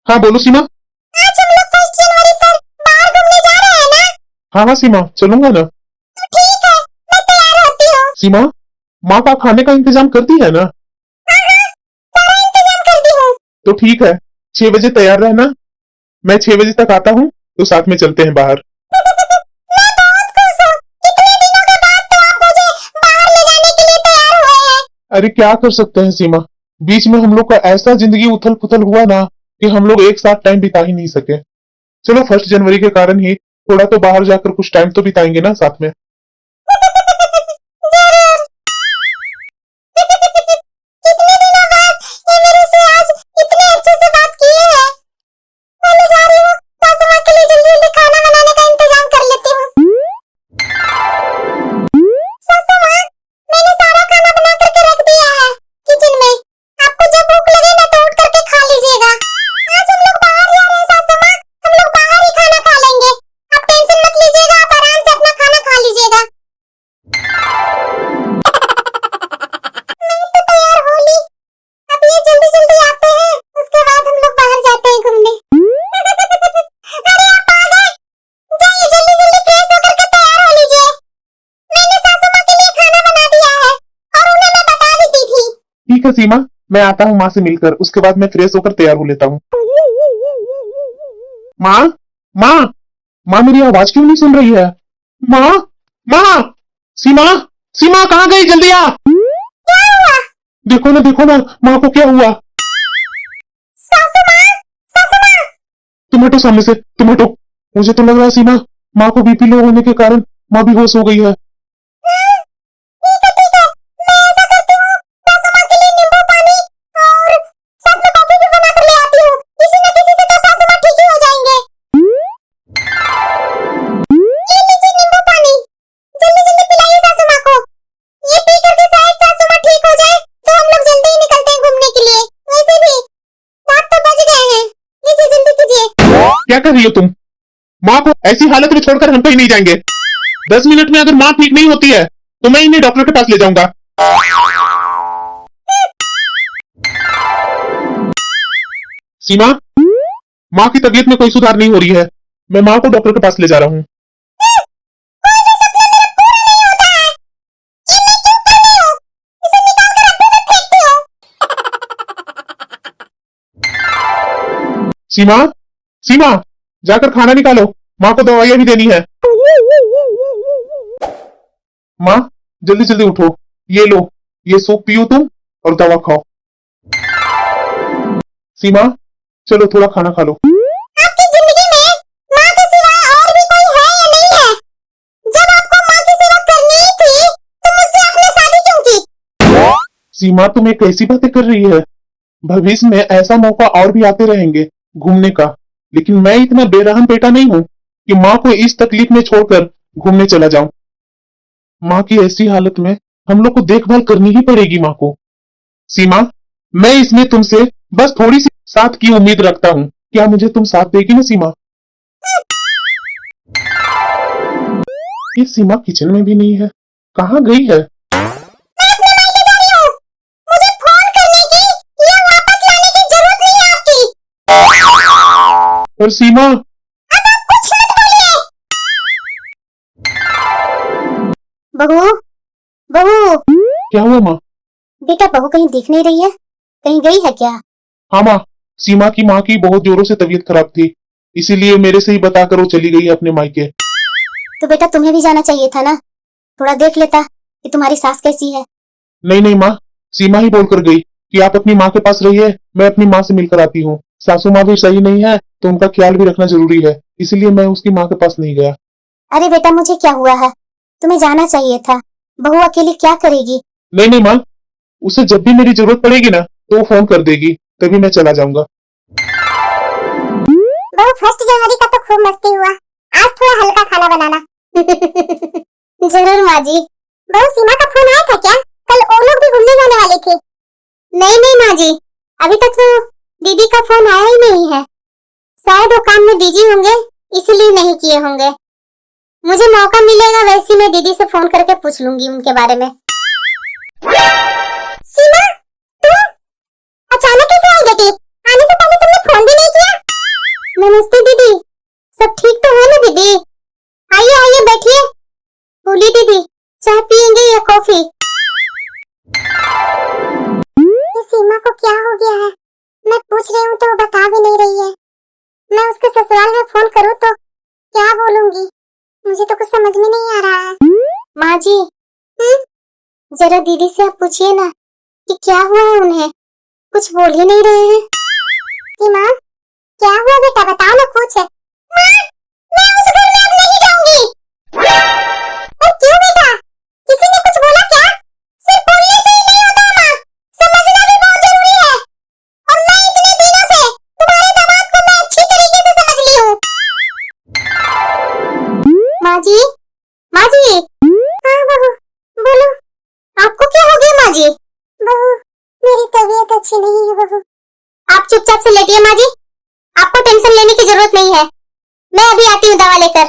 हाँ बोलो सीमा। आज हम लोग 1 जनवरी पर बाहर घूमने जा रहे हैं ना? हाँ हाँ सीमा, चलूंगा ना। तो ठीक है, मैं तैयार होती हूँ। सीमा, माँ का खाने का इंतजाम करती है ना? हाँ हाँ, सारा इंतजाम कर दी हूँ। तो ठीक है, 6 बजे तैयार रहना। मैं 6 बजे तक आता हूँ, तो साथ में चलते हैं बाहर। मैं बहुत खुश हूँ। कितने दिनों के बाद तो आप मुझे बाहर ले जाने के लिए तैयार हुए हैं। अरे क्या कर सकते हैं सीमा, बीच में हम लोग का ऐसा जिंदगी उथल पुथल हुआ ना कि हम लोग एक साथ टाइम बिता ही नहीं सके। चलो 1 जनवरी के कारण ही थोड़ा तो बाहर जाकर कुछ टाइम तो बिताएंगे ना साथ में। जरूर। कितने दिनों बाद ये मेरे से आज इतने अच्छे से बात किए हैं। मैं जा रही हूँ, सासू माँ के लिए जल्दी जल्दी खाना बनाने का इंतजाम कर लेती हूँ। सासू माँ, मैंने सारा खाना बना करके रख दिया है किचन में। आपको जब भूख लगे ना तो उठ करके खा लीजिएगा। आज हम लोग बाहर जा रहे हैं सासू माँ, हम लोग बाहर ही खाना खा लेंगे। आप टेंशन मत लीजिएगा, आप आराम से अपना खाना खा लीजिएगा। मैं तो तैयार हो ली। अब ये जल्दी जल्दी आते हैं, उसके बाद हम लोग बाहर जाते हैं घूमने। अरे आप आ गए, जाइए जल्दी जल्दी फ्रेश होकर के तैयार हो लीजिए। मैंने सासू माँ के लिए खाना बना दिया है और उन्हें मैं बता भी दी थी। ठीक है सीमा, मैं आता हूँ माँ से मिलकर, उसके बाद मैं फ्रेश होकर तैयार हो लेता हूँ। माँ, माँ, माँ मेरी आवाज क्यों नहीं सुन रही है? माँ, माँ, सीमा, सीमा कहाँ गई? जल्दी आ। क्या हुआ? देखो ना माँ को क्या हुआ? सासू माँ, सासू माँ। तुम हटो सामने से, तुम हटो। मुझे तो लग रहा है सीमा, माँ को बीपी लो होने के कारण माँ बेहोश हो गई है। ठीक है, मैं ऐसा करती हूँ, सासू माँ के लिए नींबू पानी और साथ में कॉफी भी बना कर ले आती हूँ। किसी न किसी से तो सासू माँ ठीक ही हो जाएंगे। ये लीजिए नींबू पानी, जल्दी जल्दी पिलाइए सासू माँ को। ये पी करके शायद सासू माँ ठीक हो जाए तो हम लोग जल्दी ही निकलते हैं घूमने के लिए। वैसे भी 7 तो बज गए हैं, लीजिए जल्दी कीजिए। क्या कर रही हो तुम? माँ को ऐसी हालत में छोड़कर हम कहीं नहीं जाएंगे। 10 मिनट में अगर माँ ठीक नहीं होती है तो मैं इन्हें डॉक्टर के पास ले जाऊंगा। सीमा, माँ की तबीयत में कोई सुधार नहीं हो रही है, मैं माँ को डॉक्टर के पास ले जा रहा हूँ। कोई भी सपना मेरा पूरा नहीं होता है। ये मैं क्यों कर रही हूँ? इसे निकाल कर डब्बे में फेंकती हूँ। सीमा, सीमा, जाकर खाना निकालो, माँ को दवाइयाँ भी देनी है। माँ, जल्दी जल्दी उठो, ये लो, ये सूप पियो तुम और दवा खाओ। सीमा, चलो थोड़ा खाना खा लो। आपकी जिंदगी में माँ के सिवा और भी कोई है या नहीं है? जब आपको माँ की सेवा करनी ही थी तो मुझसे आपने शादी क्यों की? सीमा, तुम एक ऐसी बातें कर रही है, भविष्य में ऐसा मौका और भी आते रहेंगे घूमने का, लेकिन मैं इतना बेरहम बेटा नहीं हूँ कि माँ को इस तकलीफ में छोड़कर घूमने चला जाऊं। माँ की ऐसी हालत में हम लोग को देखभाल करनी ही पड़ेगी माँ को। सीमा, मैं इसमें तुमसे बस थोड़ी सी साथ की उम्मीद रखता हूँ, क्या मुझे तुम साथ देगी ना सीमा? ये सीमा किचन में भी नहीं है, कहाँ गई है? मैं अपने मायके जा रही हूँ। मुझे फोन करने की या वापस लाने की जरूरत नहीं है आपकी। और सीमा, अब आप कुछ मत बोलिए। बहू, बहू, क्या हुआ माँ? बेटा बहू कहीं दिख नहीं रही है, कहीं गई है क्या? हाँ माँ, सीमा की माँ की बहुत जोरों से तबीयत खराब थी, इसीलिए मेरे से ही बताकर वो चली गई है अपने मायके। तो बेटा तुम्हें भी जाना चाहिए था ना, थोड़ा देख लेता कि तुम्हारी सास कैसी है। नहीं नहीं माँ, सीमा ही बोलकर गई कि आप अपनी माँ के पास रहिए, मैं अपनी माँ से मिलकर आती हूँ। सासू माँ भी सही नहीं है तो उनका ख्याल भी रखना जरूरी है, इसलिए मैं उसकी माँ के पास नहीं गया। अरे बेटा मुझे क्या हुआ है, तुम्हें जाना चाहिए था। बहू अकेली क्या करेगी? नहीं नहीं माँ, उसे जब भी मेरी जरूरत पड़ेगी ना तो वो फोन कर देगी, तभी मैं चला जाऊंगा। बहू 1 जनवरी का तो खूब मस्ती हुआ, आज थोड़ा हल्का खाना बनाना। जरूर माँ जी। बहू सीमा का फोन आया था क्या? कल वो लोग भी घूमने जाने वाले थे। नहीं नहीं माँ जी, अभी तक तो दीदी का फोन आया ही नहीं है। शायद वो काम में बिजी होंगे, इसलिए नहीं किए होंगे। मुझे मौका मिलेगा वैसे मैं दीदी से फोन करके पूछ लूंगी उनके बारे में। सीमा, तुम अचानक कैसे आई बेटी? आने से पहले तुमने फोन भी नहीं किया? नमस्ते दीदी, सब ठीक तो है ना दीदी? आइए आइए बैठिए। बोलिए दीदी, चाय पियेंगे या कॉफी? ये सीमा को क्या हो गया है? मैं पूछ रही हूँ तो वो बता भी नहीं रही है। मैं उसके ससुराल में फोन करूँ तो क्या बोलूंगी? मुझे तो कुछ समझ में नहीं आ रहा है। माँ जी, जरा दीदी से आप पूछिए ना कि क्या हुआ है उन्हें, कुछ बोल ही नहीं रहे हैं। सीमा, क्या हुआ बेटा, बताओ ना कुछ। माँ, मैं उस घर में अब नहीं जाऊंगी। और क्यों बेटा, किसी ने कुछ बोला क्या? सिर्फ बोलने से ही नहीं होता माँ, समझना भी बहुत जरूरी है। और मैं इतने दिनों से तुम्हारे दामाद को मैं अच्छी तरीके से समझ ली हूँ। माँ जी, माँ जी। हाँ बहू, बोलो। आपको क्या हो गया माँ जी? बहू, मेरी तबीयत अच्छी नहीं है बहू। आप चुपचाप से लेटिए माँ जी, आपको टेंशन लेने की जरूरत नहीं है। मैं अभी आती हूँ दवा लेकर।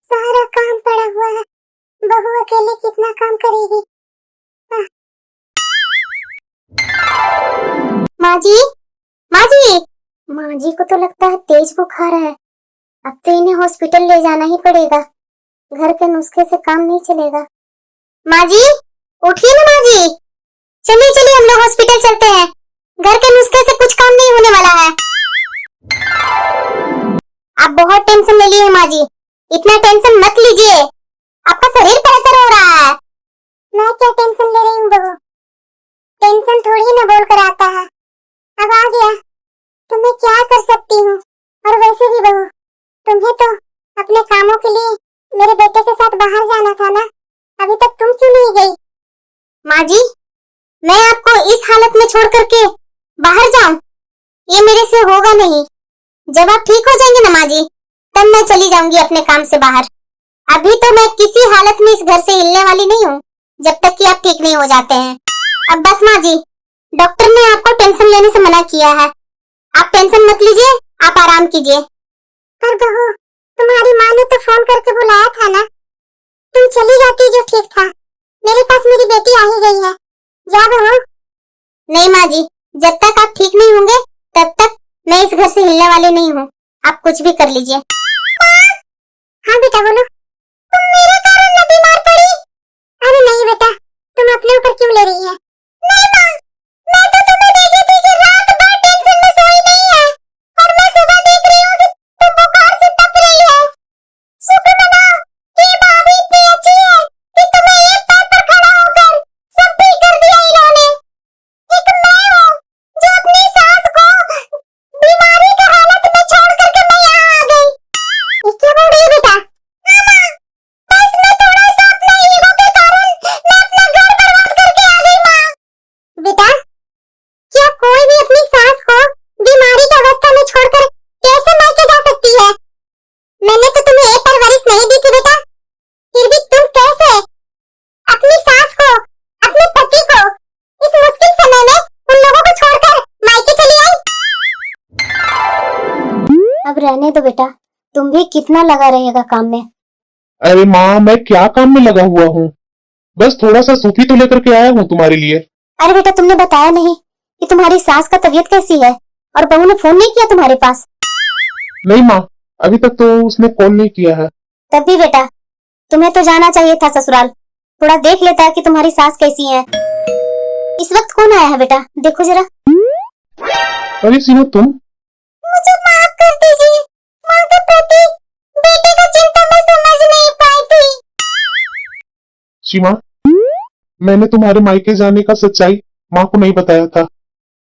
सारा काम पड़ा हुआ है, बहू अकेले कितना काम करेगी? माँ जी, माँ जी। माँ जी को तो लगता है तेज बुखार है। अब तो इन्हें हॉस्पिटल ले जाना ही पड़ेगा, घर के नुस्खे से काम नहीं चलेगा। माँ जी, उठिए ना माँ जी। चलिए चलिए हम लोग हॉस्पिटल चलते हैं, घर के नुस्खे से कुछ काम नहीं होने वाला है। आप बहुत टेंशन ले लिए माँ जी, इतना टेंशन मत लीजिए, आपका शरीर पर असर हो रहा है। मैं क्या टेंशन ले रही हूँ बहू, टेंशन थोड़ी ना बोल कर आता है। अब आ गया तो मैं क्या कर सकती हूँ। और वैसे भी बहू, तुम्हें तो अपने कामों के लिए मेरे बेटे के साथ बाहर जाना था ना, अभी तक तुम क्यों नहीं गई? माँ जी, मैं आपको इस हालत में छोड़ करके बाहर जाऊं, ये मेरे से होगा नहीं। जब आप ठीक हो जाएंगे ना माँ जी, तब मैं चली जाऊंगी अपने काम से बाहर। अभी तो मैं किसी हालत में इस घर से हिलने वाली नहीं हूँ, जब तक कि आप ठीक नहीं हो जाते हैं। अब बस माँ जी, डॉक्टर ने आपको टेंशन लेने से मना किया है, आप टेंशन मत लीजिए, आप आराम कीजिए। पर बहू, तुम्हारी माँ ने तो फोन करके बुलाया था ना, तुम चली जाती जो ठीक था। मेरे पास मेरी बेटी आ ही गई है, जा बहू। नहीं माँ जी, जब तक आप ठीक नहीं होंगे तब तक मैं इस घर से हिलने वाली नहीं हूँ, आप कुछ भी कर लीजिए। हाँ बेटा बोलो। तुम मेरे कारण न बीमार पड़ी? अरे नहीं बेटा, तुम अपने ऊपर क्यों ले रही है? नहीं माँ, मैं तो तुम्हें देखी थी कि रात भर टेंशन में सोई नहीं है, और मैं सुबह देख रही हूँ कि तुम बुखार से तप रही है। शुक्र मनाओ कि भाभी इतनी अच्छी है कि तुम्हें एक पैर पर खड़ा होकर सब ठीक कर दिया इन्होंने। एक मैं हूँ जो अपनी सास को बीमारी की हालत में छोड़ करके मैं यहाँ आ गई। ये क्या बोल रही है बेटा? हाँ माँ, बस मैं थोड़ा सा अपने ईगो के कारण मैं अपना घर बर्बाद करके आ गई माँ। बेटा, क्या कोई भी अपनी सास को बीमारी की अवस्था में छोड़कर कैसे मायके जा सकती है? मैंने तो तुम्हें एक परवरिश नहीं दी थी बेटा, फिर भी तुम कैसे अपनी सास को, अपने पति को इस मुश्किल समय में उन लोगों को छोड़कर मायके चली आई? अब रहने दो बेटा, तुम भी कितना लगा रहेगा काम में। अरे माँ, मैं क्या काम में लगा हुआ हूँ, बस थोड़ा सा सूफी तो लेकर के आया हूँ तुम्हारे लिए। अरे बेटा, तुमने बताया नहीं कि तुम्हारी सास का तबीयत कैसी है, और बहू ने फोन नहीं किया तुम्हारे पास? नहीं माँ, अभी तक तो उसने कॉल नहीं किया है। तब भी बेटा, तुम्हें तो जाना चाहिए था ससुराल, थोड़ा देख लेता कि तुम्हारी सास कैसी है। इस वक्त कौन आया है बेटा, देखो जरा। अरे सीमा तुम? मुझे माफ कर दीजिए, माँ के प्रति बेटे का चिंता मैं समझ नहीं पाई थी। सीमा, मैंने तुम्हारे मायके जाने का सच्चाई माँ को नहीं बताया था।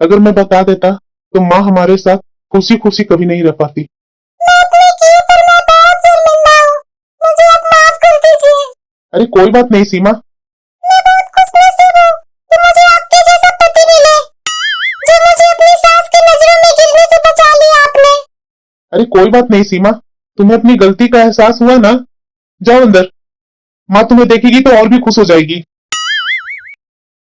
अगर मैं बता देता तो माँ हमारे साथ खुशी खुशी कभी नहीं रह पाती। आपने किया पर मैं बहुत शर्मिंदा हूँ, मुझे आप माफ कर दीजिए। अरे कोई बात नहीं सीमा, मैं बहुत खुशनसीब हूँ कि मुझे आपके जैसा पति मिले, जो मुझे अपनी सास की नजरों में गिरने से बचा लिया आपने। अरे कोई बात नहीं सीमा, तुम्हें अपनी गलती का एहसास हुआ ना? जाओ अंदर, माँ तुम्हें देखेगी तो और भी खुश हो जाएगी।